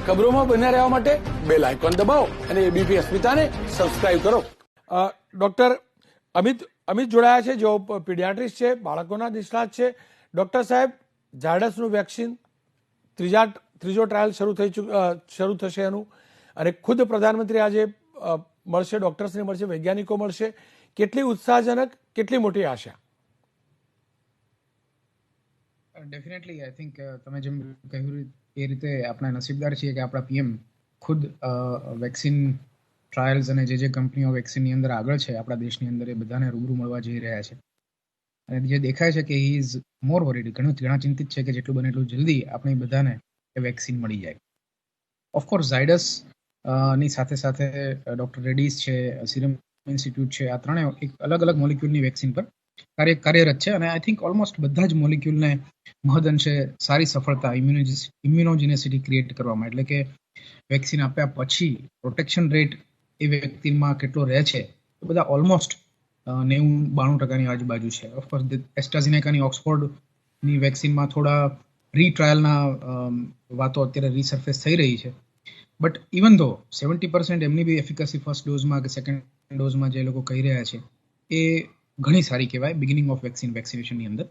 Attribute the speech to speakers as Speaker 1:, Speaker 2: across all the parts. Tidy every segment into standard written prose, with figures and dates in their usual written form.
Speaker 1: ખબરોમાં બન્યા રહેવા માટે બેલ આઇકોન દબાવો અને એબીપી અસ્મિતાને સબસ્ક્રાઇબ કરો. ડોક્ટર અમિત જોડાયા છે, જેઓ પીડિયાટ્રિસ્ટ છે, બાળકોના નિષ્ણાત છે. ડોક્ટર સાહેબ, ઝાયડસનું વેક્સિન ત્રીજો ટ્રાયલ શરૂ થશે એનું, અને ખુદ પ્રધાનમંત્રી આજે મળશે, ડોક્ટર્સને મળશે, વૈજ્ઞાનિકો મળશે. કેટલી ઉત્સાહજનક, કેટલી મોટી આશા?
Speaker 2: ડેફિનેટલી આઈ થિંક તમે જેમ કહ્યું એ રીતે આપણે નસીબદાર છીએ કે આપણા પીએમ ખુદ વેક્સિન ટ્રાયલ્સ અને જે કંપનીઓ વેક્સિનની અંદર આગળ છે આપણા દેશની અંદર, એ બધાને રૂબરૂ મળવા જઈ રહ્યા છે. અને જે દેખાય છે કે હી ઇઝ મોર વરીડ, ઘણા ચિંતિત છે કે જેટલું બને એટલું જલ્દી આપણે બધાને એ વેક્સિન મળી જાય. ઓફકોર્સ ઝાયડસ ની સાથે સાથે ડોક્ટર રેડ્ડીઝ છે, સિરમ ઇન્સ્ટિટ્યૂટ છે, આ ત્રણે એક અલગ અલગ મોલિક્યુલની વેક્સિન પર કાર્યરત છે. અને આઈ થિંક ઓલમોસ્ટ બધા જ મોલિક્યુલને મહદઅંશે સારી સફળતા ઇમ્યુનોજિનેસિટી ક્રિએટ કરવામાં, એટલે કે વેક્સિન આપ્યા પછી પ્રોટેક્શન રેટ એ વ્યક્તિમાં કેટલો રહે છે, એ બધા ઓલમોસ્ટ 90-92% આજુબાજુ છે. ઓફકોર્સ એસ્ટ્રાઝેનેકાની ઓક્સફોર્ડની વેક્સિનમાં થોડા રીટ્રાયલના વાતો અત્યારે રીસર્ફેસ થઈ રહી છે. બટ ઇવન ધો 70% એમની બી એફિકસી ફર્સ્ટ ડોઝમાં કે સેકન્ડ ડોઝમાં જે લોકો કહી રહ્યા છે એ ઘણી સારી કહેવાય બિગિનિંગ ઓફ વેક્સિનેશનની અંદર.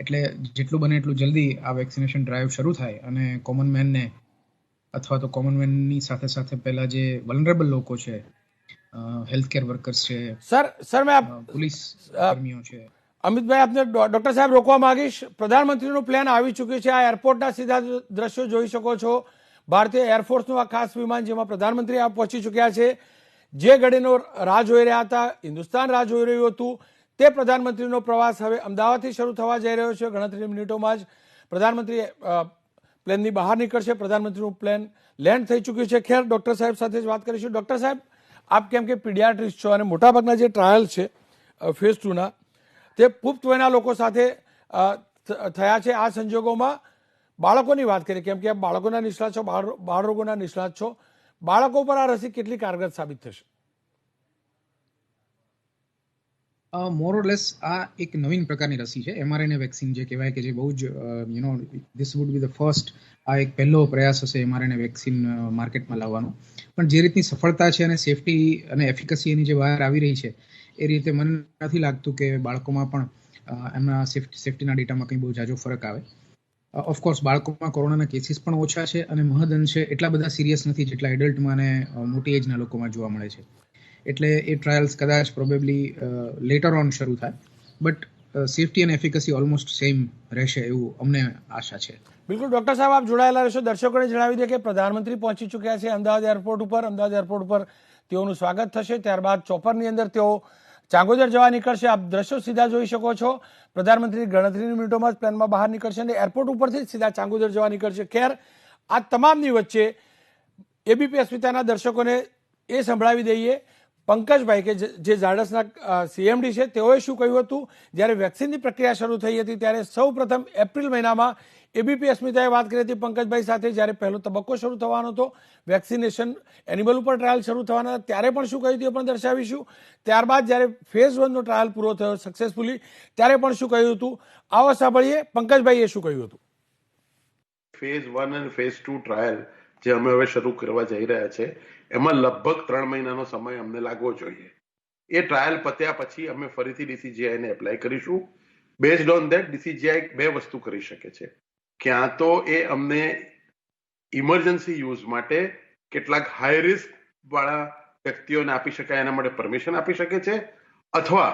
Speaker 2: એટલે જેટલું બને એટલું જલ્દી આ વેક્સિનેશન ડ્રાઈવ શરૂ થાય અને કોમન મેનને અથવા તો કોમન મેનની સાથે સાથે પહેલા જે વલ્નરેબલ લોકો છે, હેલ્થકેર વર્કર્સ છે,
Speaker 1: સર મેં
Speaker 2: પોલીસ કર્મીઓ છે.
Speaker 1: અમિતભાઈ, આપને ડોક્ટર સાહેબ રોકવા માંગીશ. પ્રધાનમંત્રીનું પ્લાન આવી ચૂક્યું છે. આ એરપોર્ટના સીધા દ્રશ્યો જોઈ શકો છો. ભારતીય એરફોર્સનું આ ખાસ વિમાન, જેમાં પ્રધાનમંત્રી આ પહોંચી ચૂક્યા છે. જે ઘડીનો રાહ જોઈ રહ્યા હતા, હિન્દુસ્તાન રાહ જોઈ રહ્યું હતું, તે પ્રધાનમંત્રીનો પ્રવાસ હવે અમદાવાદથી શરૂ થવા જઈ રહ્યો છે. ગણતરીની મિનિટોમાં જ પ્રધાનમંત્રી પ્લેનની બહાર નીકળશે. પ્રધાનમંત્રીનું પ્લેન લેન્ડ થઈ ચૂક્યું છે. ખેર, ડોક્ટર સાહેબ સાથે જ વાત કરીશું. ડોક્ટર સાહેબ, આપ કેમ કે પીડિયાટ્રિસ્ટ છો અને મોટાભાગના જે ટ્રાયલ છે ફેઝ 2ના, તે પુખ્ત વયના લોકો સાથે થયા છે. આ સંજોગોમાં બાળકોની વાત કરીએ, કેમ કે બાળકોના નિષ્ણાત છો, બાળ રોગોના નિષ્ણાત છો, બાળકો પર આ રસી કેટલી કારગર સાબિત થશે?
Speaker 2: મોર ઓર લેસ આ એક નવીન પ્રકારની રસી છે, mRNA વેક્સિન જે કહેવાય, કે જે બહુ જ this would be the first, આ એક પહેલો પ્રયાસ હશે mRNA વેક્સિન માર્કેટમાં લાવવાનો. પણ જે રીતની સફળતા છે અને સેફટી અને એફિકસી એની જે બહાર આવી રહી છે, એ રીતે મને નથી લાગતું કે બાળકોમાં પણ એમના સેફટીના ડેટામાં કંઈ બહુ જાજો ફરક આવે. ઓફકોર્સ બાળકોમાં કોરોનાના કેસીસ પણ ઓછા છે અને મહદઅંશે એટલા બધા સિરિયસ નથી જેટલા એડલ્ટમાં અને મોટી એજના લોકોમાં જોવા મળે છે. એટલે એ ટ્રાયલ્સ કદાચ પ્રોબેબલી લેટર ઓન શરૂ થાય, બટ સેફટી અને એફિકસી ઓલમોસ્ટ સેમ રહેશે એવું અમને આશા છે.
Speaker 1: બિલકુલ ડોક્ટર સાહેબ, આપ જોડાયેલા રહેશો. દર્શકોને જણાવી દે કે પ્રધાનમંત્રી પહોંચી ચૂક્યા છે અમદાવાદ એરપોર્ટ ઉપર. અમદાવાદ એરપોર્ટ ઉપર તેઓનું સ્વાગત થશે. ત્યારબાદ ચોપરની અંદર તેઓ ચાંગોદર જવા નીકળશે. આપ દ્રશ્યો સીધા જોઈ શકો છો. પ્રધાનમંત્રી ગણતરીની મિનિટોમાં જ પ્લેનમાં બહાર નીકળશે અને એરપોર્ટ ઉપરથી સીધા ચાંગોદર જવા નીકળશે. ખેર, આ તમામની વચ્ચે એબીપી અસ્મિતાના દર્શકોને એ સંભળાવી દઈએ, પંકજભાઈ કે જે ઝાયડસના સીએમડી છે, તેઓએ શું કહ્યું હતું. જ્યારે વેક્સિનની પ્રક્રિયા શરૂ થઈ હતી ત્યારે સૌ પ્રથમ એપ્રિલ મહિનામાં એબીપી અસ્મિતાએ વાત કરી હતી પંકજભાઈ સાથે, જ્યારે પહેલો તબક્કો શરૂ થવાનો હતો, વેક્સિનેશન એનિમલ ઉપર ટ્રાયલ શરૂ થવાના હતા, ત્યારે પણ શું કહ્યું હતું એ પણ દર્શાવીશું. ત્યારબાદ જ્યારે ફેઝ 1નો ટ્રાયલ પૂરો થયો સક્સેસફુલી, ત્યારે પણ શું કહ્યું હતું, આવો સાંભળીએ પંકજભાઈએ શું કહ્યું હતું.
Speaker 3: ફેઝ 1 અને ફેઝ 2 ટ્રાયલ જે અમે હવે શરૂ કરવા જઈ રહ્યા છે, એમાં લગભગ 3 મહિનાનો સમય અમને લાગવો જોઈએ. એ ટ્રાયલ પત્યા પછી અમે ફરીથી ડીસીજીઆઈને એપ્લાય કરીશું. બેઝડ ઓન ધેટ ડીસીજીઆઈ બે વસ્તુ કરી શકે છે. ક્યાં તો એ અમને ઇમરજન્સી યુઝ માટે કેટલાક હાઈ રિસ્ક વાળા વ્યક્તિઓને આપી શકાય એના માટે પરમિશન આપી શકે છે, અથવા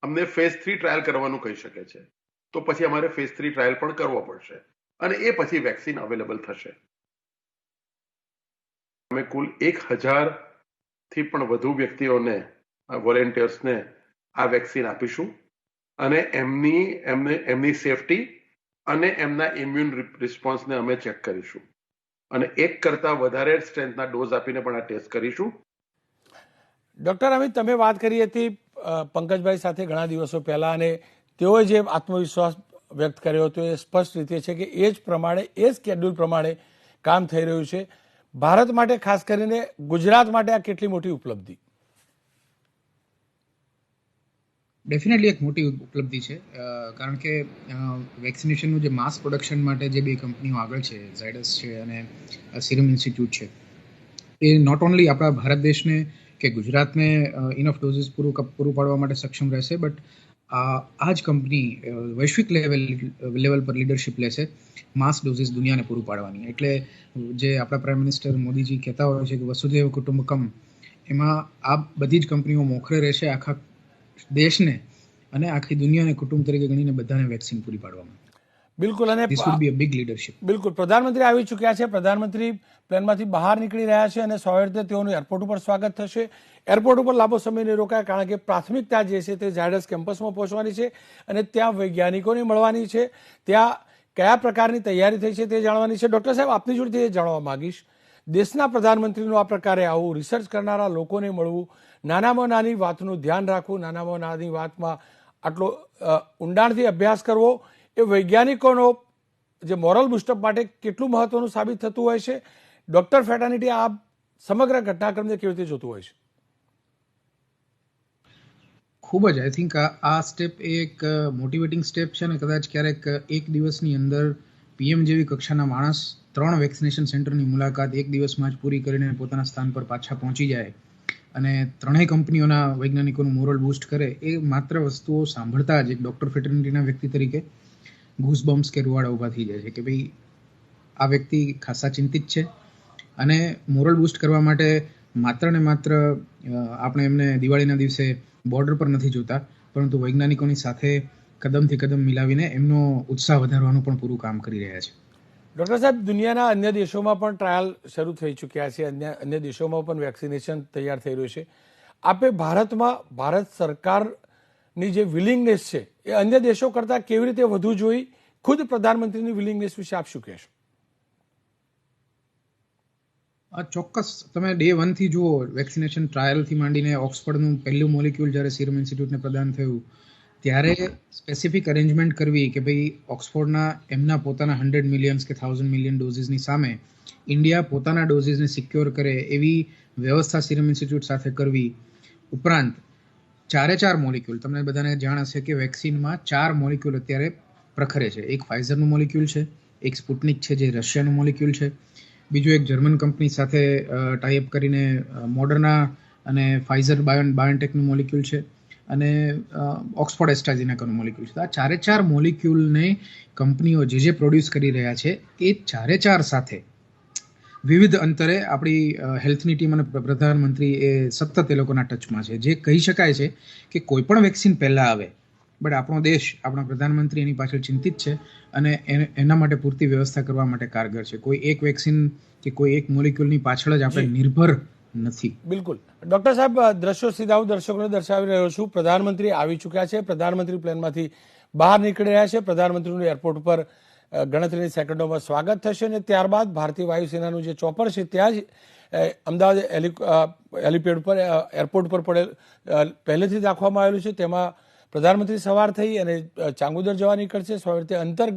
Speaker 3: અમને ફેઝ 3 ટ્રાયલ કરવાનું કહી શકે છે. તો પછી અમારે ફેઝ 3 ટ્રાયલ પણ કરવો પડશે અને એ પછી વેક્સિન અવેલેબલ થશે. અમે કુલ 1000થી પણ વધુ વ્યક્તિઓને, વોલેન્ટિયર્સને આ વેક્સિન આપીશું અને એમની સેફટી અને એમના ઇમ્યુન રિસ્પોન્સને અમે ચેક કરીશું અને 1 કરતા વધારે સ્ટ્રેન્થના ડોઝ આપીને પણ આ ટેસ્ટ કરીશું.
Speaker 1: ડોક્ટર અમિત, તમે વાત કરી હતી પંકજભાઈ સાથે ઘણા દિવસો પહેલા, અને તેઓએ જે આત્મવિશ્વાસ વ્યક્ત કર્યો હતો એ સ્પષ્ટ રીતે છે કે એ જ પ્રમાણે, એ સ્કેડ્યુલ પ્રમાણે કામ થઈ રહ્યું છે. ભારત માટે, ખાસ કરીને ગુજરાત માટે આ કેટલી મોટી ઉપલબ્ધિ?
Speaker 2: ડેફિનેટલી એક મોટી ઉપલબ્ધિ છે, કારણ કે વેક્સિનેશનનું જે માસ પ્રોડક્શન માટે જે બે કંપનીઓ આગળ છે, ઝાયડસ છે અને સિરમ ઇન્સ્ટિટ્યૂટ છે, એ નોટ ઓનલી આપણા ભારત દેશને કે ગુજરાતને ઇનફ ડોઝિસ પૂરું પાડવા માટે સક્ષમ રહેશે, બટ આ જ કંપની વૈશ્વિક લેવલ પર લીડરશિપ લેશે માસ ડોઝિસ દુનિયાને પૂરું પાડવાની. એટલે જે આપણા પ્રાઇમ મિનિસ્ટર મોદીજી કહેતા હોય છે કે વસુધૈવ કુટુંબકમ, એમાં આ બધી જ કંપનીઓ મોખરે રહેશે આખા દેશને અને આખી દુનિયાને કુટુંબ તરીકે ગણીને બધાને વેક્સિન પૂરી પાડવામાં.
Speaker 1: બિલકુલ. અને
Speaker 2: this would be a big leadership.
Speaker 1: બિલકુલ, પ્રધાનમંત્રી આવી ચૂક્યા છે, પ્રધાનમંત્રી પ્લેનમાંથી બહાર નીકળી રહ્યા છે અને સ્વાભાવિક રીતે તેઓનું એરપોર્ટ ઉપર સ્વાગત થશે. એરપોર્ટ ઉપર લાંબો સમય નહીં રોકાય, કારણ કે પ્રાથમિકતા જે છે તે ઝાયડસ કેમ્પસમાં પહોંચવાની છે અને ત્યાં વૈજ્ઞાનિકોને મળવાની છે, ત્યાં કયા પ્રકારની તૈયારી થઈ છે તે જાણવાની છે. ડૉક્ટર સાહેબ, આપની જોડેથી એ જાણવા માંગીશ, દેશના પ્રધાનમંત્રીનું આ પ્રકારે આવું રિસર્ચ કરનારા લોકોને મળવું, નાનામાં નાની વાતનું ધ્યાન રાખવું, નાનામાં નાની વાતમાં આટલો ઊંડાણથી અભ્યાસ કરવો, એ વૈજ્ઞાનિકોનો જે મોરલ બુસ્ટઅપ માટે કેટલું મહત્વનું સાબિત થતું હોય છે. ડોક્ટર ફેટર્નિટી આ સમગ્ર ઘટનાક્રમને કેવી રીતે જોતું હોય છે?
Speaker 2: ખૂબ જ, આઈ થિંક આ સ્ટેપ એક મોટિવેટિંગ સ્ટેપ છે ને કદાચ ક્યારેક એક દિવસની અંદર પીએમ જેવી કક્ષાના માણસ 3 વેક્સિનેશન સેન્ટરની મુલાકાત એક દિવસમાં જ પૂરી કરીને પોતાના સ્થાન પર પાછા પહોંચી જાય અને 3 કંપનીઓના વૈજ્ઞાનિકોનું મોરલ બૂસ્ટ કરે, એ માત્ર વસ્તુઓ સાંભળતા જ એક ડોક્ટર ફેટર્નિટીના વ્યક્તિ તરીકે ઘૂસબમ્સ કે રૂવાડા ઊભા થઈ જાય છે કે ભાઈ આ વ્યક્તિ ખાસા ચિંતિત છે અને મોરલ બૂસ્ટ કરવા માટે માત્ર ને માત્ર આપણે એમને દિવાળીના દિવસે બોર્ડર પર નથી જોતા, પરંતુ વૈજ્ઞાનિકોની સાથે કદમથી કદમ મિલાવીને એમનો ઉત્સાહ વધારવાનું પણ પૂરું કામ કરી રહ્યા છે.
Speaker 1: ડૉક્ટર સાહેબ, દુનિયાના અન્ય દેશોમાં પણ ટ્રાયલ શરૂ થઈ ચૂક્યા છે, અન્ય દેશોમાં પણ વેક્સિનેશન તૈયાર થઈ રહ્યું છે. આપે ભારતમાં ભારત સરકારની જે વિલિંગનેસ છે એ અન્ય દેશો કરતાં કેવી રીતે વધુ જોઈ, ખુદ પ્રધાનમંત્રીની વિલિંગનેસ વિશે આપ શું કહેશો?
Speaker 2: ચોક્કસ, તમે ડે 1 થી જુઓ, વેક્સિનેશન ટ્રાયલથી માંડીને ઓક્સફર્ડનું પહેલું મોલિક્યુલ જ્યારે સિરમ ઇન્સ્ટિટ્યૂટને પ્રદાન થયું ત્યારે સ્પેસિફિક અરેન્જમેન્ટ કરવી કે ભાઈ ઓક્સફોર્ડના એમના પોતાના 100 મિલિયન્સ કે 1000 મિલિયન ડોઝિસની સામે ઇન્ડિયા પોતાના ડોઝિસને સિક્યોર કરે એવી વ્યવસ્થા સિરમ ઇન્સ્ટિટ્યૂટ સાથે કરવી. ઉપરાંત 4 મોલિક્યુલ, તમને બધાને જાણ હશે કે વેક્સિનમાં 4 મોલિક્યુલ અત્યારે પ્રખરે છે. એક ફાઇઝરનું મોલિક્યુલ છે, એક સ્પુટનિક છે જે રશિયાનું મોલિક્યુલ છે, બીજું એક જર્મન કંપની સાથે ટાઈઅપ કરીને મોડર્ના અને ફાઇઝર બાયોન્ટેકનું મોલિક્યુલ છે અને ઓક્સફોર્ડ એસ્ટ્રાઝેનેકાનું મોલિક્યુલ છે. આ 4 મોલિક્યુલને કંપનીઓ જે પ્રોડ્યુસ કરી રહ્યા છે એ 4 સાથે વિવિધ અંતરે આપણી હેલ્થની ટીમ અને પ્રધાનમંત્રી એ સતત એ લોકોના ટચમાં છે. જે કહી શકાય છે કે કોઈ પણ વેક્સિન પહેલાં આવે, બટ આપણો દેશ, આપણા પ્રધાનમંત્રી એની પાછળ ચિંતિત છે અને એના માટે પૂરતી વ્યવસ્થા કરવા માટે કારગર છે. કોઈ એક વેક્સિન કે કોઈ એક મોલિક્યુલની પાછળ જ આપણે નિર્ભર નથી.
Speaker 1: બિલકુલ. ડૉક્ટર સાહેબ, દ્રશ્યો સીધા હું દર્શકોને દર્શાવી રહ્યો છું. પ્રધાનમંત્રી આવી ચૂક્યા છે, પ્રધાનમંત્રી પ્લેનમાંથી બહાર નીકળી રહ્યા છે, પ્રધાનમંત્રીનું એરપોર્ટ ઉપર ગણતરીની સેકન્ડોમાં સ્વાગત થશે અને ત્યારબાદ ભારતીય વાયુસેનાનું જે ચોપર છે ત્યાં જ અમદાવાદ હેલિપેડ ઉપર એરપોર્ટ ઉપર પહેલેથી જ રાખવામાં આવેલું છે. તેમાં પ્રધાનમંત્રી સવાર થઈ અને ચાંગોદર જવા નીકળશે. સ્વાભાવિક રીતે અંતર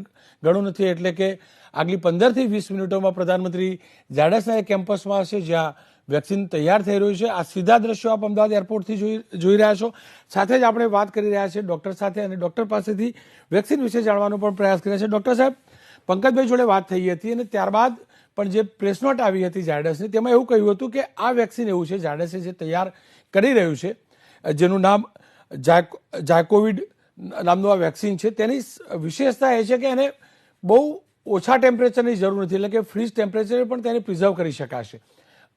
Speaker 1: ઘણું નથી, એટલે કે આગલી 15 થી 20 મિનિટોમાં પ્રધાનમંત્રી ઝાયડસના કેમ્પસમાં હશે જ્યાં વેક્સિન તૈયાર થઈ રહ્યું છે. આ સીધા દ્રશ્યો આપ અમદાવાદ એરપોર્ટથી જોઈ રહ્યા છો. સાથે જ આપણે વાત કરી રહ્યા છીએ ડૉક્ટર સાથે અને ડૉક્ટર પાસેથી વેક્સિન વિશે જાણવાનો પણ પ્રયાસ કર્યા છે. ડૉક્ટર સાહેબ, પંકજભાઈ જોડે વાત થઈ હતી અને ત્યારબાદ પણ જે પ્રેસ નોટ આવી હતી ઝાયડસની, તેમાં એવું કહ્યું હતું કે આ વેક્સિન એવું છે, ઝાયડસે જે તૈયાર કરી રહ્યું છે, જેનું નામ ઝાયકોવિડ નામનું આ વેક્સિન છે, તેની વિશેષતા એ છે કે એને બહુ ઓછા ટેમ્પરેચરની જરૂર નથી, એટલે કે ફ્રીઝ ટેમ્પરેચરે પણ તેને પ્રિઝર્વ કરી શકાશે.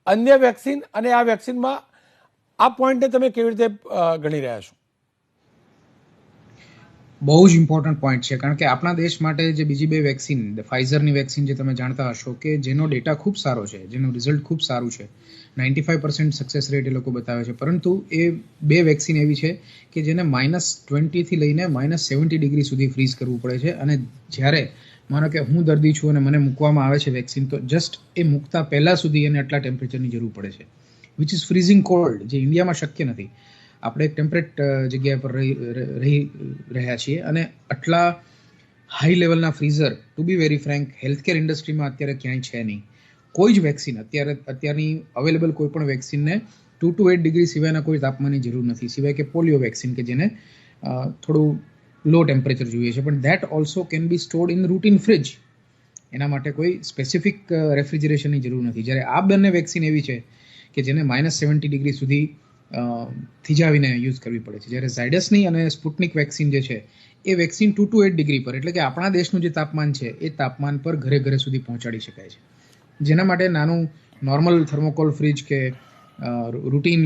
Speaker 1: અન્ય વેક્સિન અને આ વેક્સિનમાં આ પોઈન્ટને તમે કેવી રીતે ગણી રહ્યા છો?
Speaker 2: બહુ જ ઇમ્પોર્ટન્ટ પોઈન્ટ છે, કારણ કે આપણા દેશ માટે જે બીજી 2 વેક્સિન, ફાઇઝરની વેક્સિન જે તમે જાણતા હશો કે જેનો ડેટા ખૂબ સારો છે, જેનું રિઝલ્ટ ખૂબ સારું છે, 95% સક્સેસ રેટ એ લોકો બતાવે છે, પરંતુ એ 2 વેક્સિન એવી છે કે જેને -20 થી લઈને -70 ડિગ્રી સુધી ફ્રીઝ કરવું પડે છે. અને જ્યારે માનો કે હું દર્દી છું અને મને મૂકવામાં આવે છે વેક્સિન, તો જસ્ટ એ મૂકતા પહેલા સુધી એને આટલા ટેમ્પરેચરની જરૂર પડે છે, વિચ ઇઝ ફ્રીઝિંગ કોલ્ડ, જે ઇન્ડિયામાં શક્ય નથી. આપણે એક ટેમ્પરેટ જગ્યા પર રહી રહ્યા છીએ અને આટલા હાઈ લેવલના freezer, to be very frank, healthcare ઇન્ડસ્ટ્રીમાં અત્યારે ક્યાંય છે નહીં. કોઈ જ વેક્સિન અત્યારની અવેલેબલ કોઈ પણ વેક્સિનને 2 to 8 ડિગ્રી સિવાયના કોઈ તાપમાનની જરૂર નથી, સિવાય કે પોલિયો વેક્સિન કે જેને થોડું લો ટેમ્પરેચર જોઈએ છે, પણ that also can be stored in routine fridge. એના માટે કોઈ સ્પેસિફિક રેફ્રિજરેશનની જરૂર નથી. જ્યારે આ બંને વેક્સિન એવી છે કે જેને -70 ડિગ્રી સુધી થીજાવીને યુઝ કરવી પડે છે. જ્યારે ઝાયડસની અને સ્પુટનિક વેક્સિન જે છે એ વેક્સિન 2 to 8 ડિગ્રી પર, એટલે કે આપણા દેશનું જે તાપમાન છે એ તાપમાન પર ઘરે ઘરે સુધી પહોંચાડી શકાય છે. જેના માટે નાનું નોર્મલ થર્મોકોલ ફ્રીજ કે રૂટીન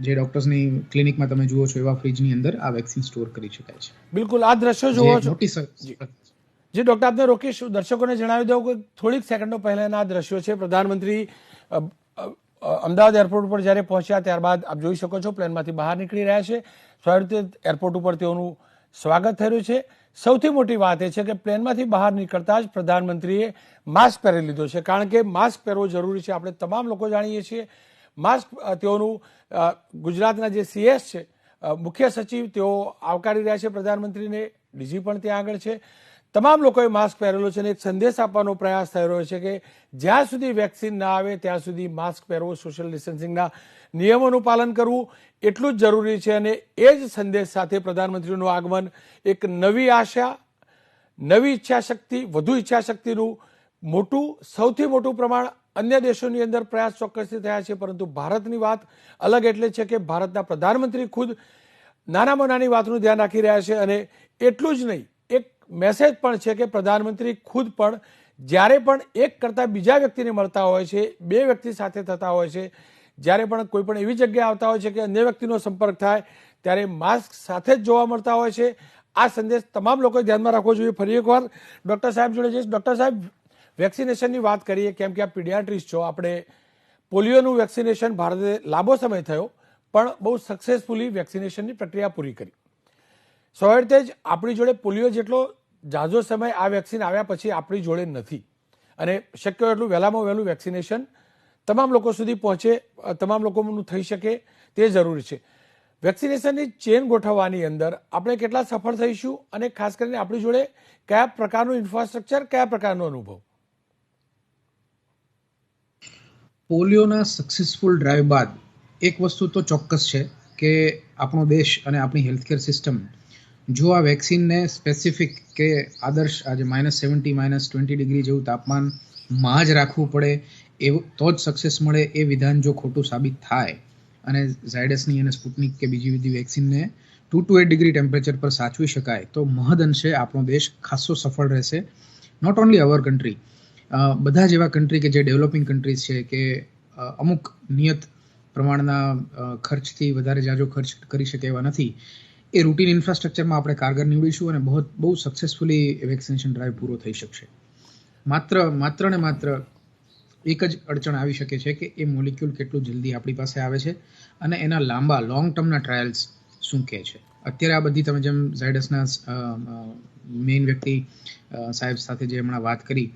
Speaker 2: જે ડોક્ટર્સની ક્લિનિકમાં તમે જુઓ છો એવા ફ્રીજની અંદર આ વેક્સિન સ્ટોર કરી શકાય છે.
Speaker 1: બિલકુલ આ દ્રશ્યો જોવો છો.
Speaker 2: મોટી
Speaker 1: જે ડોક્ટર આપને રોકીશ, દર્શકોને જણાવી દઉં કે થોડીક સેકન્ડો પહેલાના આ દ્રશ્યો છે. પ્રધાનમંત્રી અમદાવાદ એરપોર્ટ ઉપર જ્યારે પહોંચ્યા ત્યારબાદ આપ જોઈ શકો છો પ્લેનમાંથી બહાર નીકળી રહ્યા છે. સ્વાભાવિક રીતે એરપોર્ટ ઉપર તેઓનું સ્વાગત થઈ રહ્યું છે. સૌથી મોટી વાત એ છે કે પ્લેનમાંથી બહાર નીકળતા જ પ્રધાનમંત્રીએ માસ્ક પહેરી લીધો છે, કારણ કે માસ્ક પહેરવો જરૂરી છે. આપણે તમામ લોકો જાણીએ છીએ માસ્ક તેઓનું ગુજરાતના જે CS છે મુખ્ય સચિવ તેઓ આવકારી રહ્યા છે પ્રધાનમંત્રીને, ડીજી પણ ત્યાં આગળ છે. તમામ લોકોએ માસ્ક પહેરેલો છે અને એક સંદેશ આપવાનો પ્રયાસ થઈ રહ્યો છે કે જ્યાં સુધી વેક્સિન ના આવે ત્યાં સુધી માસ્ક પહેરવો, સોશિયલ ડિસ્ટન્સિંગના નિયમોનું પાલન કરવું એટલું જ જરૂરી છે. અને એ જ સંદેશ સાથે પ્રધાનમંત્રીનું આગમન એક નવી આશા, નવી ઈચ્છાશક્તિ, વધુ ઈચ્છાશક્તિનું સૌથી મોટું પ્રમાણ અન્ય દેશોની અંદર પ્રયાસ ચોક્કસથી થયા છે, પરંતુ ભારતની વાત અલગ એટલે છે કે ભારતના પ્રધાનમંત્રી ખુદ નાનામાં નાની વાતનું ધ્યાન રાખી રહ્યા છે. અને એટલું જ નહીં, એક મેસેજ પણ છે કે પ્રધાનમંત્રી ખુદ પણ જ્યારે પણ એક કરતાં બીજા વ્યક્તિને મળતા હોય છે, બે વ્યક્તિ સાથે થતા હોય છે, જ્યારે પણ કોઈ પણ એવી જગ્યાએ આવતા હોય છે કે અન્ય વ્યક્તિનો સંપર્ક થાય ત્યારે માસ્ક સાથે જ જોવા મળતા હોય છે. આ સંદેશ તમામ લોકોએ ધ્યાનમાં રાખવો જોઈએ. ફરી એકવાર ડૉક્ટર સાહેબ જોડે જઈશ. ડૉક્ટર સાહેબ, વેક્સિનેશનની વાત કરીએ, કેમ કે આ પીડિયાટ્રિસ્ટ છો, આપણે પોલિયોનું વેક્સિનેશન ભારતે લાંબો સમય થયો પણ બહુ સક્સેસફુલી વેક્સિનેશનની પ્રક્રિયા પૂરી કરી. સ્વાભાવિક રીતે જ આપણી જોડે પોલિયો જેટલો ઝાઝો સમય આ વેક્સિન આવ્યા પછી આપણી જોડે નથી, અને શક્ય હોય એટલું વહેલામાં વહેલું વેક્સિનેશન તમામ લોકો સુધી પહોંચે, તમામ લોકોનું થઈ શકે તે જરૂરી છે. વેક્સિનેશનની ચેન ગોઠવવાની અંદર આપણે કેટલા સફળ થઈશું અને ખાસ કરીને આપણી જોડે કયા પ્રકારનું ઇન્ફ્રાસ્ટ્રક્ચર, કયા પ્રકારનો અનુભવ?
Speaker 2: પોલિયોના સક્સેસફુલ ડ્રાઈવ બાદ એક વસ્તુ તો ચોક્કસ છે કે આપણો દેશ અને આપણી હેલ્થકેર સિસ્ટમ જો આ વેક્સિનને સ્પેસિફિક કે આદર્શ આજે -70 -20 ડિગ્રી જેવું તાપમાનમાં જ રાખવું પડે એવું તો જ સક્સેસ મળે, એ વિધાન જો ખોટું સાબિત થાય અને ઝાયડસની અને સ્પુટનિક કે બીજી બધી વેક્સિનને 2 to 8 ડિગ્રી ટેમ્પરેચર પર સાચવી શકાય તો મહદ અંશે આપણો દેશ ખાસો સફળ રહેશે. નોટ ઓનલી અવર કન્ટ્રી, બધા જ એવા કન્ટ્રી કે જે ડેવલપિંગ કન્ટ્રીઝ છે કે અમુક નિયત પ્રમાણના ખર્ચથી વધારે જાજો ખર્ચ કરી શકે એવા નથી, એ રૂટીન ઇન્ફ્રાસ્ટ્રક્ચરમાં આપણે કારગર નીવડીશું અને બહુ સક્સેસફુલી વેક્સિનેશન ડ્રાઈવ પૂરો થઈ શકશે. માત્ર ને માત્ર એક જ અડચણ આવી શકે છે કે એ મોલિક્યુલ કેટલું જલ્દી આપણી પાસે આવે છે અને એના લાંબા લોંગ ટર્મના ટ્રાયલ્સ શું કહે છે. અત્યારે આ બધી તમે જેમ ઝાયડસના મેઇન વ્યક્તિ સાહેબ સાથે જે હમણાં વાત કરી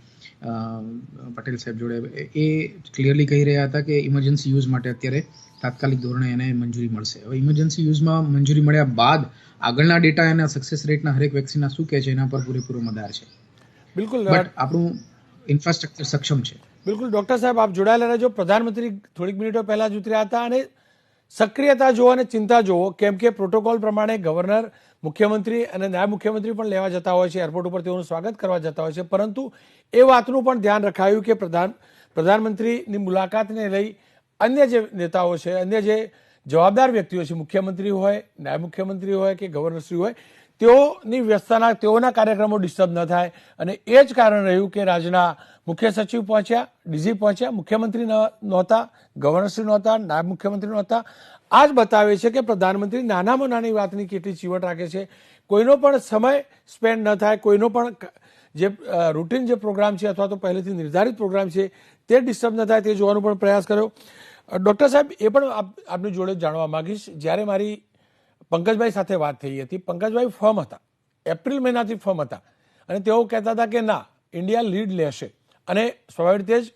Speaker 2: પટેલ સાહેબ જોડે, એ ક્લિયરલી કહી રહ્યા હતા કે ઇમરજન્સી યુઝ માટે અત્યારે તાત્કાલિક ધોરણે એને મંજૂરી મળશે. હવે ઇમરજન્સી યુઝમાં મંજૂરી મળ્યા બાદ આગળના ડેટા એના સક્સેસ રેટના હરેક વેક્સિનના શું કહે છે એના પર પૂરેપૂરો મદાર છે.
Speaker 1: બિલકુલ,
Speaker 2: બટ આપણું ઇન્ફ્રાસ્ટ્રક્ચર સક્ષમ છે.
Speaker 1: બિલકુલ ડૉક્ટર સાહેબ, આપ જોડાયેલા રહેજો. પ્રધાનમંત્રી થોડીક મિનિટો પહેલા જ ઉતર્યા હતા અને સક્રિયતા જુઓ અને ચિંતા જુઓ, કેમ કે પ્રોટોકોલ પ્રમાણે ગવર્નર, મુખ્યમંત્રી અને નાયબ મુખ્યમંત્રી પણ લેવા જતા હોય છે, એરપોર્ટ ઉપર તેઓનું સ્વાગત કરવા જતા હોય છે, પરંતુ એ વાતનું પણ ધ્યાન રખાયું કે પ્રધાનમંત્રીની મુલાકાતને લઈ અન્ય જે નેતાઓ છે, અન્ય જે જવાબદાર વ્યક્તિઓ છે, મુખ્યમંત્રી હોય, નાયબ મુખ્યમંત્રી હોય કે ગવર્નરશ્રી હોય, તેઓની વ્યવસ્થાના, તેઓના કાર્યક્રમો ડિસ્ટર્બ ન થાય. અને એ જ કારણ રહ્યું કે રાજ્યના મુખ્ય સચિવ પહોંચ્યા, ડીજી પહોંચ્યા, મુખ્યમંત્રી નહોતા, ગવર્નરશ્રી નહોતા, નાયબ મુખ્યમંત્રી નહોતા. આ જ બતાવે છે કે પ્રધાનમંત્રી નાનામાં નાની વાતની કેટલી ચીવટ રાખે છે. કોઈનો પણ સમય સ્પેન્ડ ન થાય, કોઈનો પણ જે રૂટીન જે પ્રોગ્રામ છે અથવા તો પહેલેથી નિર્ધારિત પ્રોગ્રામ છે તે ડિસ્ટર્બ ન થાય તે જોવાનો પણ પ્રયાસ કર્યો. ડૉક્ટર સાહેબ, એ પણ આપની જોડે જાણવા માંગીશ, જ્યારે મારી પંકજભાઈ સાથે વાત થઈ હતી, પંકજભાઈ ફર્મ હતા, એપ્રિલ મહિનાથી ફર્મ હતા અને તેઓ કહેતા હતા કે ના, ઇન્ડિયા લીડ લેશે અને સ્વાભાવિક રીતે જ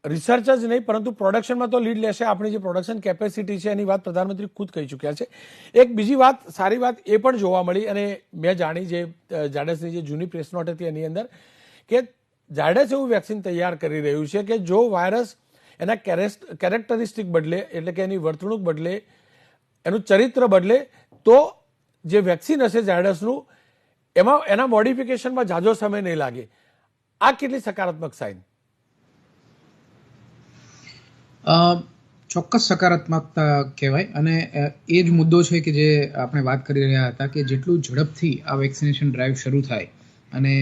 Speaker 1: રિસર્ચ જ નહીં પરંતુ પ્રોડક્શનમાં તો લીડ લેશે. આપણી જે પ્રોડક્શન કેપેસિટી છે એની વાત પ્રધાનમંત્રી ખુદ કહી ચૂક્યા છે. એક બીજી વાત, સારી વાત એ પણ જોવા મળી અને મેં જાણી, જે ઝાયડસની જે જૂની પ્રેસ નોટ હતી એની અંદર, કે ઝાયડસ એવું વેક્સિન તૈયાર કરી રહ્યું છે કે જો વાયરસ એના કેરેક્ટરિસ્ટિક બદલે, એટલે કે એની વર્તણૂક બદલે, એનું ચરિત્ર બદલે, તો જે વેક્સિન હશે ઝાયડસનું એમાં એના મોડિફિકેશનમાં ઝાઝો સમય નહીં લાગે. આ કેટલી સકારાત્મક સાઇન?
Speaker 2: ચોક્કસ સકારાત્મકતા કહેવાય. અને એ જ મુદ્દો છે કે જે આપણે વાત કરી રહ્યા હતા કે જેટલું ઝડપથી આ વેક્સિનેશન ડ્રાઈવ શરૂ થાય અને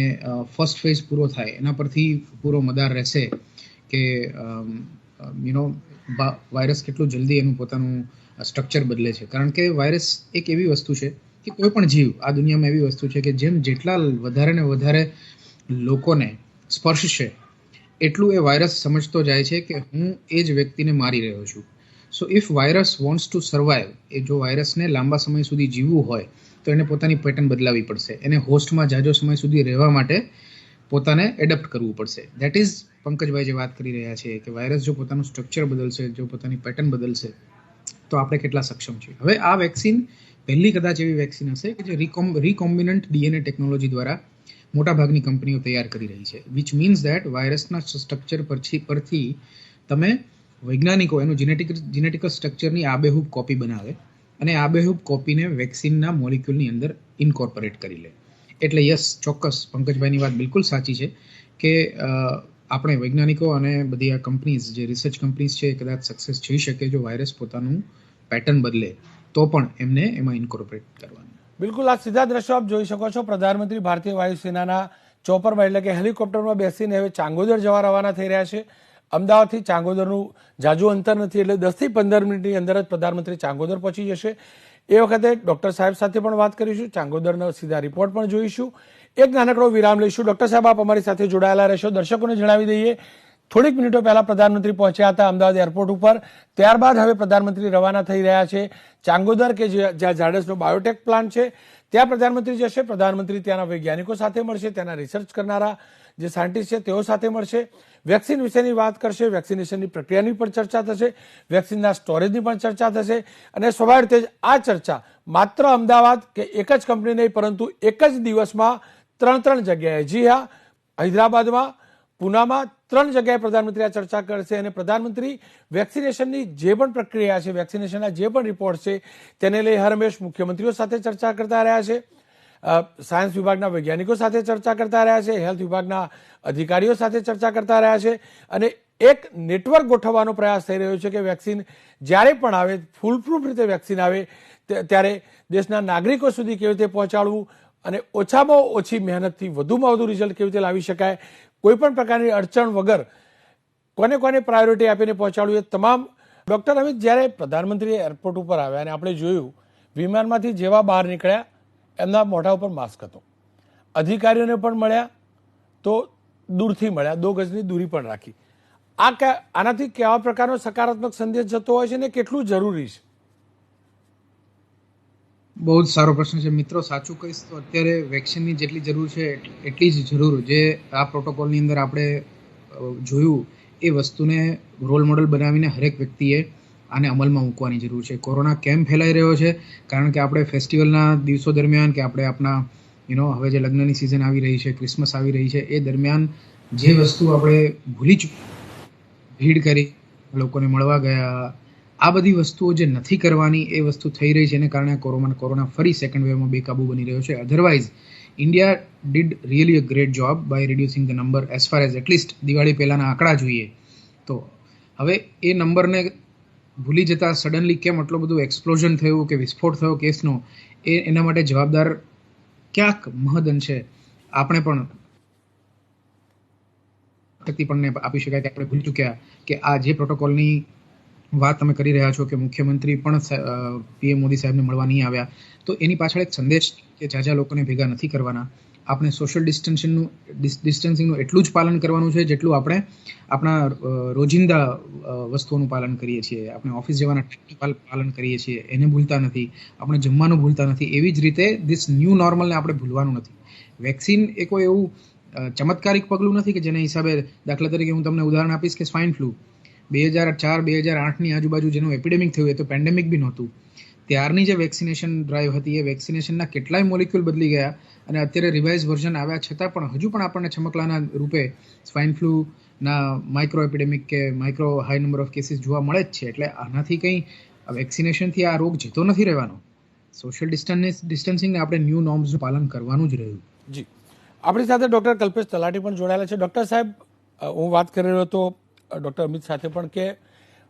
Speaker 2: ફર્સ્ટ ફેઝ પૂરો થાય એના પરથી પૂરો મદાર રહેશે કે વાયરસ કેટલું જલ્દી એનું પોતાનું સ્ટ્રક્ચર બદલે છે. કારણ કે વાયરસ એક એવી વસ્તુ છે કે કોઈ પણ જીવ આ દુનિયામાં એવી વસ્તુ છે કે જેટલા વધારે ને વધારે લોકોને સ્પર્શશે એટલું એ વાયરસ સમજતો જાય છે કે હું એ જ વ્યક્તિને મારી રહ્યો છું. So if virus wants to survive, એ જો વાયરસને લાંબા સમય સુધી જીવવું હોય તો એને પોતાની પેટર્ન બદલાવી પડશે. એને હોસ્ટમાં જાજો સમય સુધી રહેવા માટે પોતાને એડપ્ટ કરવું પડશે. દેટ ઇઝ પંકજભાઈ જે વાત કરી રહ્યા છે કે વાયરસ જો પોતાનું સ્ટ્રક્ચર બદલશે, જો પોતાની પેટર્ન બદલશે તો આપણે કેટલા સક્ષમ છીએ. હવે આ વેક્સિન પહેલી કદાચ એવી વેક્સિન હશે કે જે રીકોમ્બિનન્ટ ડીએનએ ટેકનોલોજી દ્વારા મોટાભાગની કંપનીઓ તૈયાર કરી રહી છે. વિચ મીન્સ દેટ વાયરસના સ્ટ્રક્ચર પરથી તમે વૈજ્ઞાનિકો એનું જીનેટિકલ સ્ટ્રક્ચરની આબેહૂબ કોપી બનાવે અને આબેહૂબ કોપીને વેક્સિનના મોલિક્યુલની અંદર ઇન્કોર્પોરેટ કરી લે. એટલે યસ, ચોક્કસ પંકજભાઈની વાત બિલકુલ સાચી છે કે આપણે વૈજ્ઞાનિકો અને બધી આ કંપનીઝ જે રિસર્ચ કંપનીઝ છે એ કદાચ સક્સેસ જઈ શકે જો વાયરસ પોતાનું પેટર્ન બદલે તો પણ એમને એમાં ઇન્કોર્પોરેટ કરવાનું.
Speaker 1: બિલકુલ, આ સીધા દ્રશ્યો આપ જોઈ શકો છો. પ્રધાનમંત્રી ભારતીય વાયુસેનાના ચોપરમાં એટલે કે હેલિકોપ્ટરમાં બેસીને હવે ચાંગોદર જવા રવાના થઈ રહ્યા છે. અમદાવાદથી ચાંગોદરનું જાજુ અંતર નથી, એટલે 10 થી 15 મિનિટની અંદર જ પ્રધાનમંત્રી ચાંગોદર પહોંચી જશે. એ વખતે ડૉક્ટર સાહેબ સાથે પણ વાત કરીશું, ચાંગોદરનો સીધા રિપોર્ટ પણ જોઈશું. એક નાનકડો વિરામ લઈશું. ડૉક્ટર સાહેબ, આપ અમારી સાથે જોડાયેલા રહેશો. દર્શકોને જણાવી દઈએ, થોડીક મિનિટો પહેલા પ્રધાનમંત્રી પહોંચ્યા હતા અમદાવાદ એરપોર્ટ ઉપર. ત્યારબાદ હવે પ્રધાનમંત્રી રવાના થઈ રહ્યા છે ચાંગોદર, કે જ્યાં ઝાયડસનો બાયોટેક પ્લાન્ટ છે ત્યાં પ્રધાનમંત્રી જશે. પ્રધાનમંત્રી ત્યાંના વૈજ્ઞાનિકો સાથે મળશે, ત્યાંના રિસર્ચ કરનારા જે સાયન્ટિસ્ટ છે તેઓ સાથે મળશે, વેક્સિન વિશેની વાત કરશે, વેક્સિનેશનની પ્રક્રિયાની પણ ચર્ચા થશે, વેક્સિનના સ્ટોરેજની પણ ચર્ચા થશે. અને સ્વાભાવિક રીતે આ ચર્ચા માત્ર અમદાવાદ કે એક જ કંપની નહીં, પરંતુ એક જ દિવસમાં 3 જગ્યાએ, જી હા, હૈદરાબાદમાં, પૂનામાં 3 જગ્યાએ પ્રધાનમંત્રી આ ચર્ચા કરશે. અને પ્રધાનમંત્રી વેક્સિનેશનની જે પણ પ્રક્રિયા છે, વેક્સિનેશનના જે પણ રિપોર્ટ છે તેને લઈ હરમેશ મુખ્યમંત્રીઓ સાથે ચર્ચા કરતા રહ્યા છે, સાયન્સ વિભાગના વૈજ્ઞાનિકો સાથે ચર્ચા કરતા રહ્યા છે, હેલ્થ વિભાગના અધિકારીઓ સાથે ચર્ચા કરતા રહ્યા છે. અને એક નેટવર્ક ગોઠવવાનો પ્રયાસ થઈ રહ્યો છે કે વેક્સિન જ્યારે પણ આવે, ફૂલપ્રૂફ રીતે વેક્સિન આવે ત્યારે દેશના નાગરિકો સુધી કેવી રીતે પહોંચાડવું અને ઓછામાં ઓછી મહેનતથી વધુમાં વધુ રિઝલ્ટ કેવી રીતે લાવી શકાય, કોઈપણ પ્રકારની અડચણ વગર કોને કોને પ્રાયોરિટી આપીને પહોંચાડવું, એ તમામ. ડૉક્ટર અમિત, જ્યારે પ્રધાનમંત્રી એરપોર્ટ ઉપર આવ્યા અને આપણે જોયું વિમાનમાંથી જેવા બહાર નીકળ્યા એમના મોઢા ઉપર માસ્ક હતો, અધિકારીઓને પણ મળ્યા તો દૂરથી મળ્યા, 2 ગજની દૂરી પણ રાખી. આનાથી કેવા પ્રકારનો સકારાત્મક સંદેશ જતો હોય છે ને કેટલું જરૂરી છે?
Speaker 2: બહુ જ સારો પ્રશ્ન છે મિત્રો. સાચું કહીશ તો અત્યારે વેક્સિનની જેટલી જરૂર છે એટલી જ જરૂર જે આ પ્રોટોકોલની અંદર આપણે જોયું એ વસ્તુને રોલ મોડલ બનાવીને હરેક વ્યક્તિએ આને અમલમાં મૂકવાની જરૂર છે. કોરોના કેમ ફેલાઈ રહ્યો છે? કારણ કે આપણે ફેસ્ટિવલના દિવસો દરમિયાન કે આપણે આપણા હવે જે લગ્નની સિઝન આવી રહી છે, ક્રિસમસ આવી રહી છે, એ દરમિયાન જે વસ્તુ આપણે ભૂલી ભીડ કરી, લોકોને મળવા ગયા, આ બધી વસ્તુઓ જે નથી કરવાની એ વસ્તુ થઈ રહી છે. એને કારણે કોરોના ફરી સેકન્ડ વેવમાં બેકાબુ બની રહ્યો છે. Otherwise India did really a great job by reducing the number as far as at least Diwali પહેલાના આંકડા જોઈએ તો. હવે એ નંબરને ભૂલી જતા સડનલી કેમ આટલું બધું એક્સપ્લોઝન થયું કે વિસ્ફોટ થયો કેસનો, એના માટે જવાબદાર ક્યાંક મહદઅંશે આપણે પણ આપી શકાય કે આપણે ભૂલી ચૂક્યા કે આ જે પ્રોટોકોલની વાત તમે કરી રહ્યા છો કે મુખ્યમંત્રી પણ પીએમ મોદી સાહેબને મળવા નહીં આવ્યા, તો એની પાછળ એક સંદેશ કે જાજા લોકોને ભેગા નથી કરવાના. આપણે સોશિયલ ડિસ્ટન્સિંગનું એટલું જ પાલન કરવાનું છે જેટલું આપણે આપણા રોજિંદા વસ્તુઓનું પાલન કરીએ છીએ. આપણે ઓફિસ જવાના પાલન કરીએ છીએ, એને ભૂલતા નથી. આપણે જમવાનું ભૂલતા નથી. એવી જ રીતે ધીસ ન્યૂ નોર્મલને આપણે ભૂલવાનું નથી. વેક્સિન એ કોઈ એવું ચમત્કારિક પગલું નથી કે જેના હિસાબે, દાખલા તરીકે હું તમને ઉદાહરણ આપીશ કે સ્વાઇન ફ્લૂ 2004-2008ની આજુબાજુ જેનું એપિડેમિક થયું, એ તો પેન્ડેમિક બી નહોતું. ત્યારની જે વેક્સિનેશન ડ્રાઈવ હતી એ વેક્સિનેશનના કેટલાય મોલિક્યુલ બદલી ગયા અને અત્યારે રિવાઇઝ વર્ઝન આવ્યા છતાં પણ હજુ પણ આપણને ચમકલાના રૂપે સ્વાઇન ફ્લૂના માઇક્રો એપિડેમિક કે micro high number of cases જોવા મળે જ છે. એટલે આનાથી કંઈ વેક્સિનેશનથી આ રોગ જતો નથી રહેવાનો. સોશિયલ ડિસ્ટન્સિંગને આપણે ન્યૂ નોર્મ્સનું પાલન કરવાનું જ રહ્યું.
Speaker 1: જી, આપણી સાથે ડૉક્ટર કલ્પેશ તલાટી પણ જોડાયેલા છે. ડૉક્ટર સાહેબ, હું વાત કરી રહ્યો હતો ડૉક્ટર અમિત સાથે પણ કે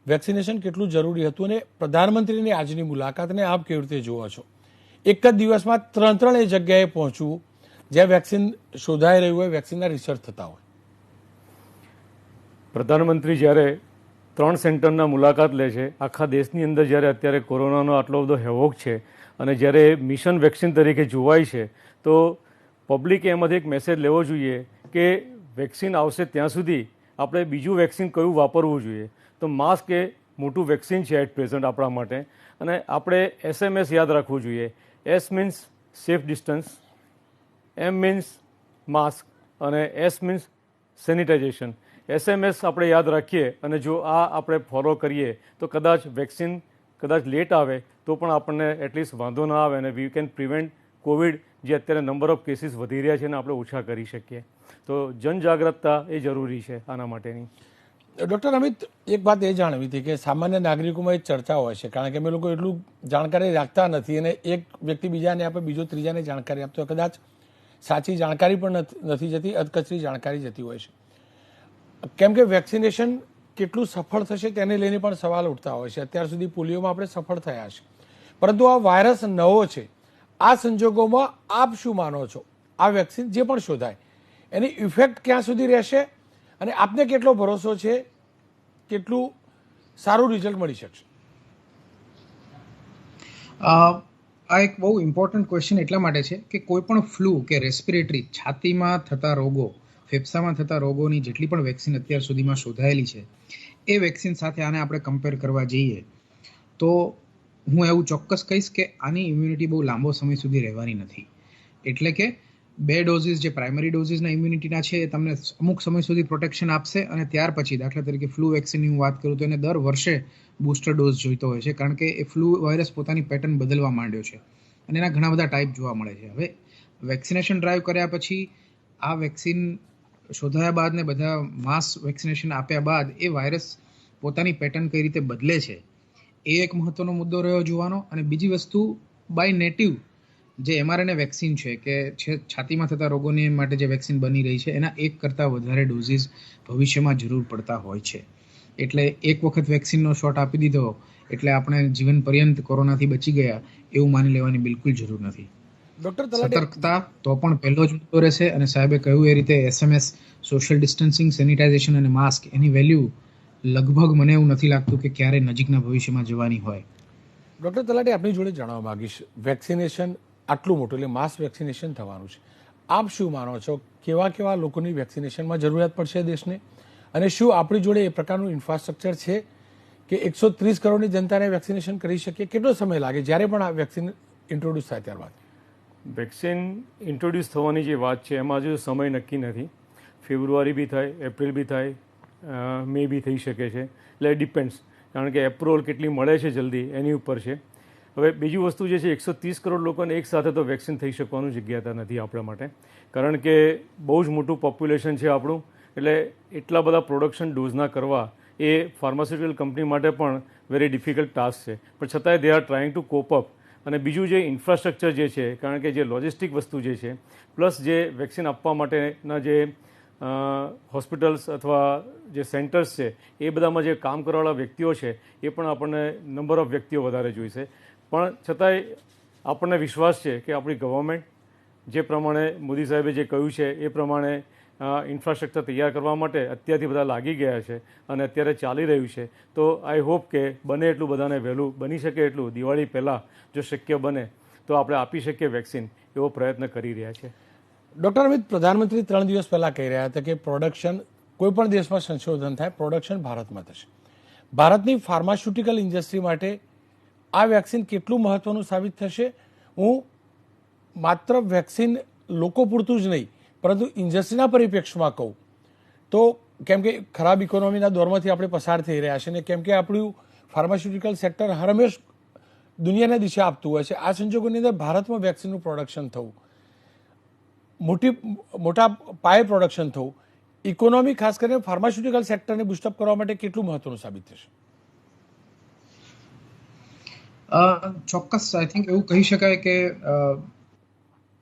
Speaker 1: વેક્સિનેશન કેટલું જરૂરી હતું અને પ્રધાનમંત્રીની આજની મુલાકાતને આપ કેવી રીતે જુઓ છો? એક જ દિવસમાં ત્રણ એ જગ્યાએ પહોંચવું જ્યાં વેક્સિન શોધાઈ રહ્યું હોય, વેક્સિનના રિસર્ચ થતા હોય.
Speaker 4: પ્રધાનમંત્રી જ્યારે 3 સેન્ટરના મુલાકાત લે છે, આખા દેશની અંદર જ્યારે અત્યારે કોરોનાનો આટલો બધો હેવોક છે અને જ્યારે મિશન વેક્સિન તરીકે જોવાય છે, તો પબ્લિકે એમાંથી એક મેસેજ લેવો જોઈએ કે વેક્સિન આવશે ત્યાં સુધી આપણે બીજું વેક્સિન કયું વાપરવું જોઈએ. તો માસ્ક એ મોટું વેક્સિન છે એટ પ્રેઝન્ટ આપણા માટે, અને આપણે SMS યાદ રાખવું જોઈએ. S means safe distance, M means mask અને S મીન્સ સેનિટાઇઝેશન. SMS આપણે યાદ રાખીએ અને જો આ આપણે ફોલો કરીએ તો કદાચ વેક્સિન કદાચ લેટ આવે તો પણ આપણને એટલીસ્ટ વાંધો ના આવે અને વી કેન પ્રિવેન્ટ કોવિડ, જે અત્યારે નંબર ઓફ કેસીસ વધી રહ્યા છે, એને આપણે ઓછા કરી શકીએ. તો જનજાગૃતતા એ જરૂરી છે આના માટેની.
Speaker 1: ડૉક્ટર અમિત, એક વાત એ જાણવી હતી કે સામાન્ય નાગરિકોમાં એક ચર્ચા હોય છે, કારણ કે અમે લોકો એટલું જાણકારી રાખતા નથી અને એક વ્યક્તિ બીજાને આપે, બીજો ત્રીજાને જાણકારી આપતો, કદાચ સાચી જાણકારી પણ નથી જતી, અધકચરી જાણકારી જતી હોય છે. કેમ કે વેક્સિનેશન કેટલું સફળ થશે તેને લઈને પણ સવાલ ઉઠતા હોય છે. અત્યાર સુધી પોલિયોમાં આપણે સફળ થયા છે, પરંતુ આ વાયરસ નવો છે. આ સંજોગોમાં આપ શું માનો છો, આ વેક્સિન જે પણ શોધાય એની ઇફેક્ટ ક્યાં સુધી રહેશે અને આપને કેટલો ભરોસો છે કેટલું સારું રિઝલ્ટ મળી શકશે?
Speaker 2: આ એક બહુ ઇમ્પોર્ટન્ટ ક્વેશ્ચન એટલા માટે છે કે કોઈ પણ ફ્લૂ કે રેસ્પિરેટરી, છાતીમાં થતા રોગો, ફેફસામાં થતા રોગોની જેટલી પણ વેક્સિન અત્યાર સુધીમાં શોધાયેલી છે, એ વેક્સિન સાથે આને આપણે કમ્પેર કરવા જઈએ તો હું એવું ચોક્કસ કહીશ કે આની ઇમ્યુનિટી બહુ લાંબો સમય સુધી રહેવાની નથી. એટલે કે 2 ડોઝીસ જે પ્રાઇમરી ડોઝીસના ઇમ્યુનિટીના છે એ તમને અમુક સમય સુધી પ્રોટેક્શન આપશે, અને ત્યાર પછી દાખલા તરીકે ફ્લૂ વેક્સિનની હું વાત કરું તો એને દર વર્ષે બૂસ્ટર ડોઝ જોઈતો હોય છે, કારણ કે એ ફ્લૂ વાયરસ પોતાની પેટર્ન બદલવા માંડ્યો છે અને એના ઘણા બધા ટાઈપ જોવા મળે છે. હવે વેક્સિનેશન ડ્રાઈવ કર્યા પછી આ વેક્સિન શોધાયા બાદ ને બધા માસ વેક્સિનેશન આપ્યા બાદ એ વાયરસ પોતાની પેટર્ન કઈ રીતે બદલે છે એ એક મહત્વનો મુદ્દો રહ્યો જોવાનો. અને બીજી વસ્તુ, બાય નેટિવ જે mRNA વેક્સિન છે કે છાતીમાં થતા રોગોની માટે જે વેક્સિન બની રહી છે એના 1 કરતાં વધારે ડોઝીસ ભવિષ્યમાં જરૂર પડતા હોય છે. એટલે એક વખત વેક્સિનનો શોટ આપી દીધો એટલે આપણે જીવન પર્યંત કોરોનાથી બચી ગયા એવું માની લેવાની બિલકુલ જરૂર નથી. સતર્કતા તો પણ પહેલો જ મુદ્દો રહેશે, અને સાહેબે કહ્યું એ રીતે SMS, સોશિયલ ડિસ્ટન્સિંગ, સેનિટાઇઝેશન અને માસ્ક, એની વેલ્યુ લગભગ મને એવું નથી લાગતું કે ક્યારે નજીકના ભવિષ્યમાં જવાની હોય.
Speaker 1: ડૉક્ટર તલાટી, આપની જોડે જાણવા માંગીશ, વેક્સિનેશન આટલું મોટું એટલે માસ વેક્સિનેશન થવાનું છે, આપ શું માનો છો કેવા કેવા લોકોની વેક્સિનેશનમાં જરૂરિયાત પડશે દેશને, અને શું આપણી જોડે એ પ્રકારનું ઇન્ફ્રાસ્ટ્રક્ચર છે કે 130 કરોડની જનતાને વેક્સિનેશન કરી શકીએ? કેટલો સમય લાગે જ્યારે પણ આ વેક્સિન ઇન્ટ્રોડ્યુસ થાય ત્યારબાદ?
Speaker 4: વેક્સિન ઇન્ટ્રોડ્યુસ થવાની જે વાત છે એમાં હજુ સમય નક્કી નથી. ફેબ્રુઆરી બી થાય, એપ્રિલ બી થાય, મે બી થઈ શકે છે. એટલે ડિપેન્ડ્સ, કારણ કે એપ્રુવલ કેટલી મળે છે જલ્દી એની ઉપર છે. હવે બીજી વસ્તુ જે છે, 130 કરોડ લોકોને એક સાથે તો વેક્સિન થઈ શકવાનું જગ્યાતા નથી આપણા માટે, કારણ કે બહુ જ મોટું પોપ્યુલેશન છે આપણું. એટલે એટલા બધા પ્રોડક્શન ડોઝના કરવા એ ફાર્માસ્યુટિકલ કંપની માટે પણ વેરી ડિફિકલ્ટ ટાસ્ક છે, પણ છતાંય they are trying to cope up. અને બીજું જે ઇન્ફ્રાસ્ટ્રક્ચર જે છે, કારણ કે જે લોજિસ્ટિક વસ્તુ જે છે, પ્લસ જે વેક્સિન આપવા માટેના જે હોસ્પિટલ્સ અથવા જે સેન્ટર્સ છે એ બધામાં જે કામ કરવાવાળા વ્યક્તિઓ છે એ પણ આપણને નંબર ઓફ વ્યક્તિઓ વધારે જોઈશે. પણ છતાંય આપણને વિશ્વાસ છે કે આપણી ગવર્મેન્ટ જે પ્રમાણે મોદી સાહેબે જે કહ્યું છે એ પ્રમાણે ઇન્ફ્રાસ્ટ્રક્ચર તૈયાર કરવા માટે અત્યારથી બધા લાગી ગયા છે અને અત્યારે ચાલી રહ્યું છે. તો આઈ હોપ કે બને એટલું બધાને વહેલું બની શકે એટલું દિવાળી પહેલાં જો શક્ય બને તો આપણે આપી શકીએ વેક્સિન, એવો પ્રયત્ન કરી રહ્યા છે.
Speaker 1: ડૉક્ટર અમિત, પ્રધાનમંત્રી 3 દિવસ પહેલાં કહી રહ્યા હતા કે પ્રોડક્શન, કોઈ પણ દેશમાં સંશોધન થાય, પ્રોડક્શન ભારતમાં થશે. ભારતની ફાર્માસ્યુટિકલ ઇન્ડસ્ટ્રી માટે આ વેક્સિન કેટલું મહત્વનું સાબિત થશે? હું માત્ર વેક્સિન લોકો પૂરતું જ નહીં પરંતુ ઇન્ડસ્ટ્રીના પરિપ્રેક્ષમાં કહું તો, કેમ કે ખરાબ ઇકોનોમીના દોરમાંથી આપણે પસાર થઈ રહ્યા છે ને કેમ કે આપણું ફાર્માસ્યુટિકલ સેક્ટર હરમેશ દુનિયાને દિશા આપતું હોય છે, આ સંજોગોની અંદર ભારતમાં વેક્સિનનું પ્રોડક્શન થવું, મોટા પાયે પ્રોડક્શન થવું, ઇકોનોમી ખાસ કરીને ફાર્માસ્યુટિકલ સેક્ટરને બુસ્ટઅપ કરવા માટે કેટલું મહત્વનું સાબિત થશે?
Speaker 2: ચોક્કસ આઈ થિંક એવું કહી શકાય કે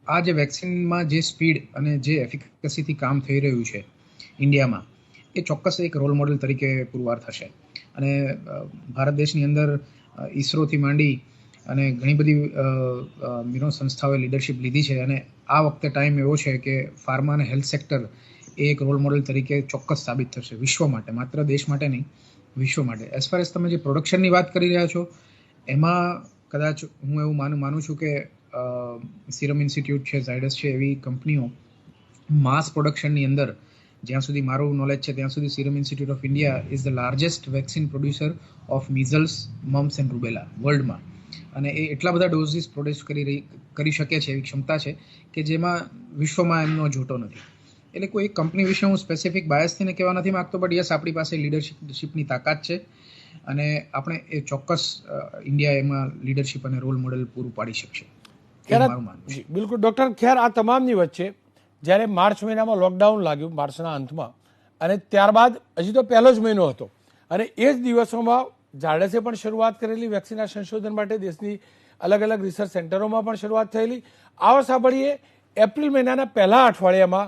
Speaker 2: આ જે વેક્સિનમાં જે સ્પીડ અને જે એફિકસીથી કામ થઈ રહ્યું છે ઇન્ડિયામાં, એ ચોક્કસ એક રોલ મોડેલ તરીકે પુરવાર થશે. અને ભારત દેશની અંદર ઈસરોથી માંડી અને ઘણી બધી સંસ્થાઓએ લીડરશિપ લીધી છે. અને આ વખતે ટાઈમ એવો છે કે ફાર્મા અને હેલ્થ સેક્ટર એ એક રોલ મોડેલ તરીકે ચોક્કસ સાબિત થશે વિશ્વ માટે, માત્ર દેશ માટે નહીં, વિશ્વ માટે. એઝ ફાર એઝ તમે જે પ્રોડક્શનની વાત કરી રહ્યા છો, એમાં કદાચ હું એવું માનું છું કે સિરમ ઇન્સ્ટિટ્યૂટ છે, ઝાયડસ છે, એવી કંપનીઓ માસ પ્રોડક્શનની અંદર, જ્યાં સુધી મારું નોલેજ છે ત્યાં સુધી serum institute of India is the largest vaccine producer of measles, mumps and rubella વર્લ્ડમાં. અને એ એટલા બધા ડોઝીસ પ્રોડ્યુસ કરી શકે છે, એવી ક્ષમતા છે કે જેમાં વિશ્વમાં એમનો જોટો નથી. એટલે કોઈ કંપની વિશે હું સ્પેસિફિક બાયસથી કહેવા નથી માંગતો, બટ યસ, આપણી પાસે લીડરશિપની તાકાત છે અને આપણે એ ચોક્કસ ઇન્ડિયા એમાં લીડરશિપ અને રોલ મોડેલ પૂરું પાડી શકશે.
Speaker 1: બિલકુલ ડૉક્ટર, ખેર આ તમામની વચ્ચે જ્યારે માર્ચ મહિનામાં લોકડાઉન લાગ્યું, માર્ચના અંતમાં, અને ત્યારબાદ હજી તો પહેલો જ મહિનો હતો અને એ જ દિવસોમાં ઝાયડસે પણ શરૂઆત કરેલી વેક્સિનના સંશોધન માટે, દેશની અલગ અલગ રિસર્ચ સેન્ટરોમાં પણ શરૂઆત થયેલી. આવો સાંભળીએ એપ્રિલ મહિનાના પહેલા અઠવાડિયામાં